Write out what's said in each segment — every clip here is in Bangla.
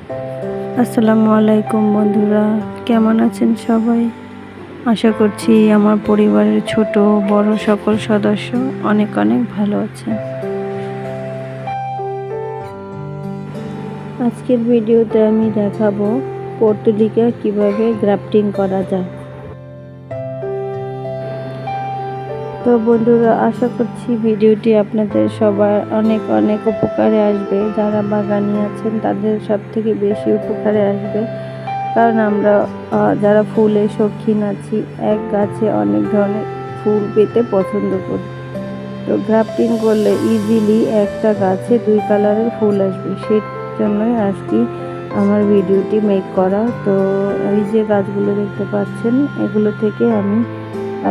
আসসালামু আলাইকুম বন্ধুরা, কেমন আছেন সবাই? আশা করছি আমার পরিবারের ছোট বড় সকল সদস্য অনেক অনেক ভালো আছেন। আজকের ভিডিওতে আমি দেখাবো পর্তুলিকা কিভাবে গ্রাফটিং করা যায়। তো বন্ধুরা, আশা করছি ভিডিওটি আপনাদের সবার অনেক অনেক উপকারে আসবে। যারা বাগানি আছেন তাদের সব থেকে বেশি উপকারে আসবে, কারণ আমরা যারা ফুলের শৌখিন আছি এক গাছে অনেক ধরনের ফুল পেতে পছন্দ করি। তো গ্রাফটিং করলে ইজিলি একটা গাছে 2 কালারের ফুল আসবে, সেই জন্যই আজকে আমার ভিডিওটি মেক করা। তো এই যে গাছগুলো দেখতে পাচ্ছেন, এগুলো থেকে আমি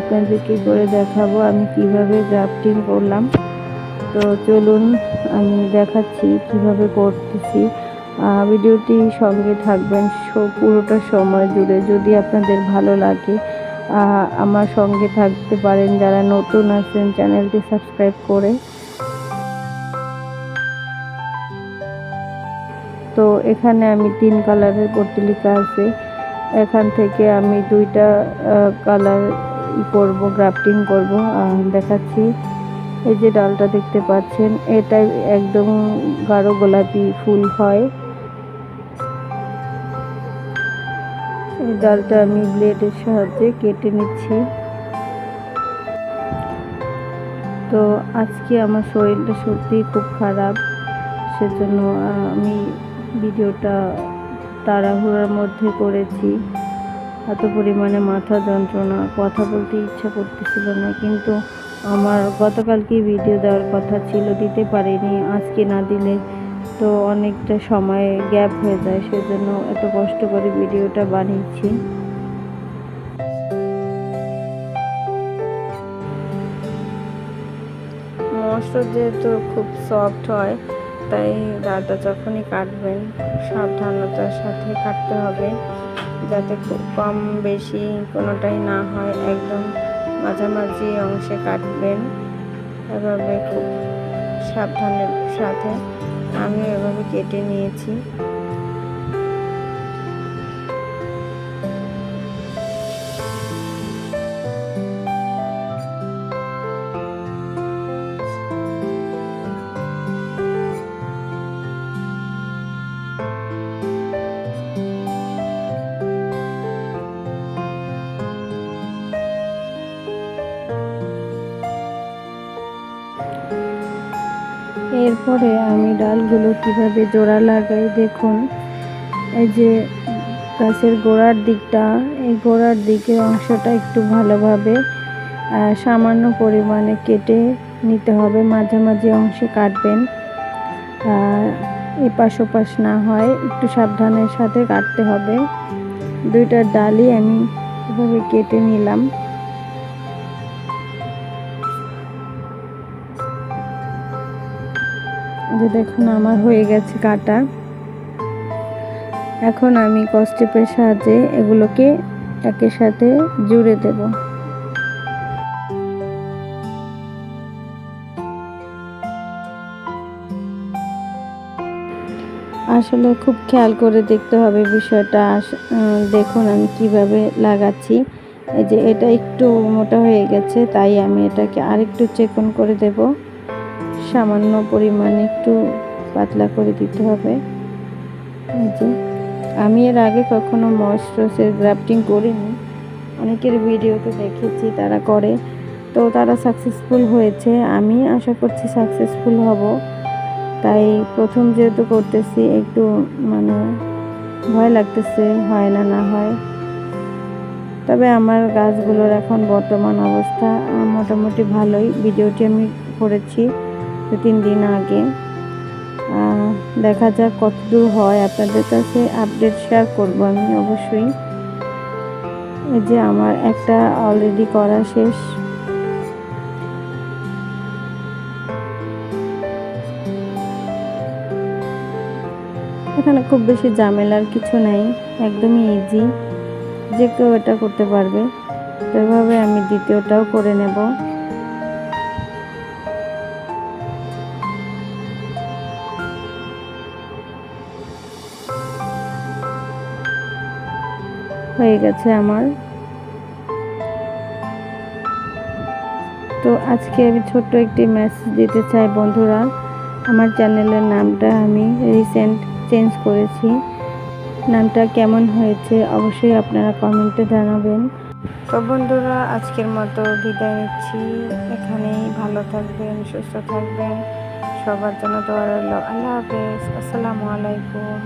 আপনাদেরকে করে দেখাবো আমি কিভাবে গ্রাফটিং করলাম। তো চলুন আমি দেখাচ্ছি কিভাবে করতেছি। ভিডিওটি সঙ্গে থাকবেন পুরোটা সময় জুড়ে। যদি আপনাদের ভালো লাগে আমার সঙ্গে থাকতে পারেন। যারা নতুন আছেন চ্যানেলটি সাবস্ক্রাইব করে। তো এখানে আমি 3 কালারের পর্তুলিকা আছে, এখান থেকে আমি 2টা কালার করব, গ্রাফটিং করব। দেখাচ্ছি। এই যে ডালটা দেখতে পাচ্ছেন, এটা একদম গাঢ় গোলাপি ফুল হয়। এই ডালটা আমি ব্লেডের সাহায্যে কেটে নিচ্ছি। তো আজকে আমার শরীরটা সত্যি খুব খারাপ, সেজন্য আমি ভিডিওটা তাড়াহুড়োর মধ্যে করেছি। এত পরিমাণে মাথা যন্ত্রণা, কথা বলতে ইচ্ছা করতেছিল না, কিন্তু আমার গতকালকে ভিডিও দেওয়ার কথা ছিল, দিতে পারিনি। আজকে না দিলে তো অনেকটা সময় গ্যাপ হয়ে যায়, সেজন্য এত কষ্ট করে ভিডিওটা বানিয়েছি। মশলা যেহেতু খুব সফট হয়, তাই ডালটা যখনই কাটবেন সাবধানতার সাথে কাটতে হবে, যাতে খুব কম বেশি কোনোটাই না হয়, একদম মাঝামাঝি অংশে কাটবেন। এভাবে খুব সাবধানের সাথে আমি এভাবে কেটে নিয়েছি। এরপরে আমি ডালগুলো কিভাবে জোড়া লাগাই দেখুন। এই যে গাছের গোড়ার দিকটা, এই গোড়ার দিকের অংশটা একটু ভালোভাবে সামান্য পরিমাণে কেটে নিতে হবে। মাঝামাঝি অংশে কাটবেন, এপাশ ওপাশ না হয়, একটু সাবধানের সাথে কাটতে হবে। 2টা ডালই আমি এভাবে কেটে নিলাম। যে দেখুন আমার হয়ে গেছে কাটা। এখন আমি কস্টেপের সাহায্যে এগুলোকে একের সাথে জুড়ে দেব। আসলে খুব খেয়াল করে দেখতে হবে বিষয়টা। দেখুন আমি কিভাবে লাগাচ্ছি। এই যে এটা একটু মোটা হয়ে গেছে, তাই আমি এটাকে আরেকটু চিকন করে দেব। সামান্য পরিমাণে একটু পাতলা করে দিতে হবে। এই যে আমি এর আগে কখনো মসরসের গ্রাফটিং করিনি, অনেকের ভিডিওতে দেখেছি তারা করে, তো তারা সাকসেসফুল হয়েছে। আমি আশা করছি সাকসেসফুল হব। তাই প্রথম যেহেতু করতেছি একটু ভয় লাগতেছে, হয় না না হয়। তবে আমার গাছগুলোর এখন বর্তমান অবস্থা মোটামুটি ভালোই। ভিডিওটি আমি করেছি 2-3 দিন আগে। দেখা যাক কতদূর হয়, আপনাদের কাছে আপডেট শেয়ার করব আমি অবশ্যই। এই যে আমার একটা অলরেডি করা শেষ। এখানে খুব বেশি ঝামেলার কিছু নাই, একদমই ইজি, যে কেউ এটা করতে পারবে। তো এভাবে আমি দ্বিতীয়টাও করে নেব। হয়ে গেছে আমার। তো আজকে আমি ছোট্ট একটি মেসেজ দিতে চাই বন্ধুরা। আমার চ্যানেলের নামটা আমি রিসেন্ট চেঞ্জ করেছি। নামটা কেমন হয়েছে অবশ্যই আপনারা কমেন্টে জানাবেন। তো বন্ধুরা আজকের মতো বিদায় নিচ্ছি, এখানেই। ভালো থাকবেন, সুস্থ থাকবেন, সবার জন্য দোয়া রইল। আল্লাহ হাফেজ, আসসালামু আলাইকুম।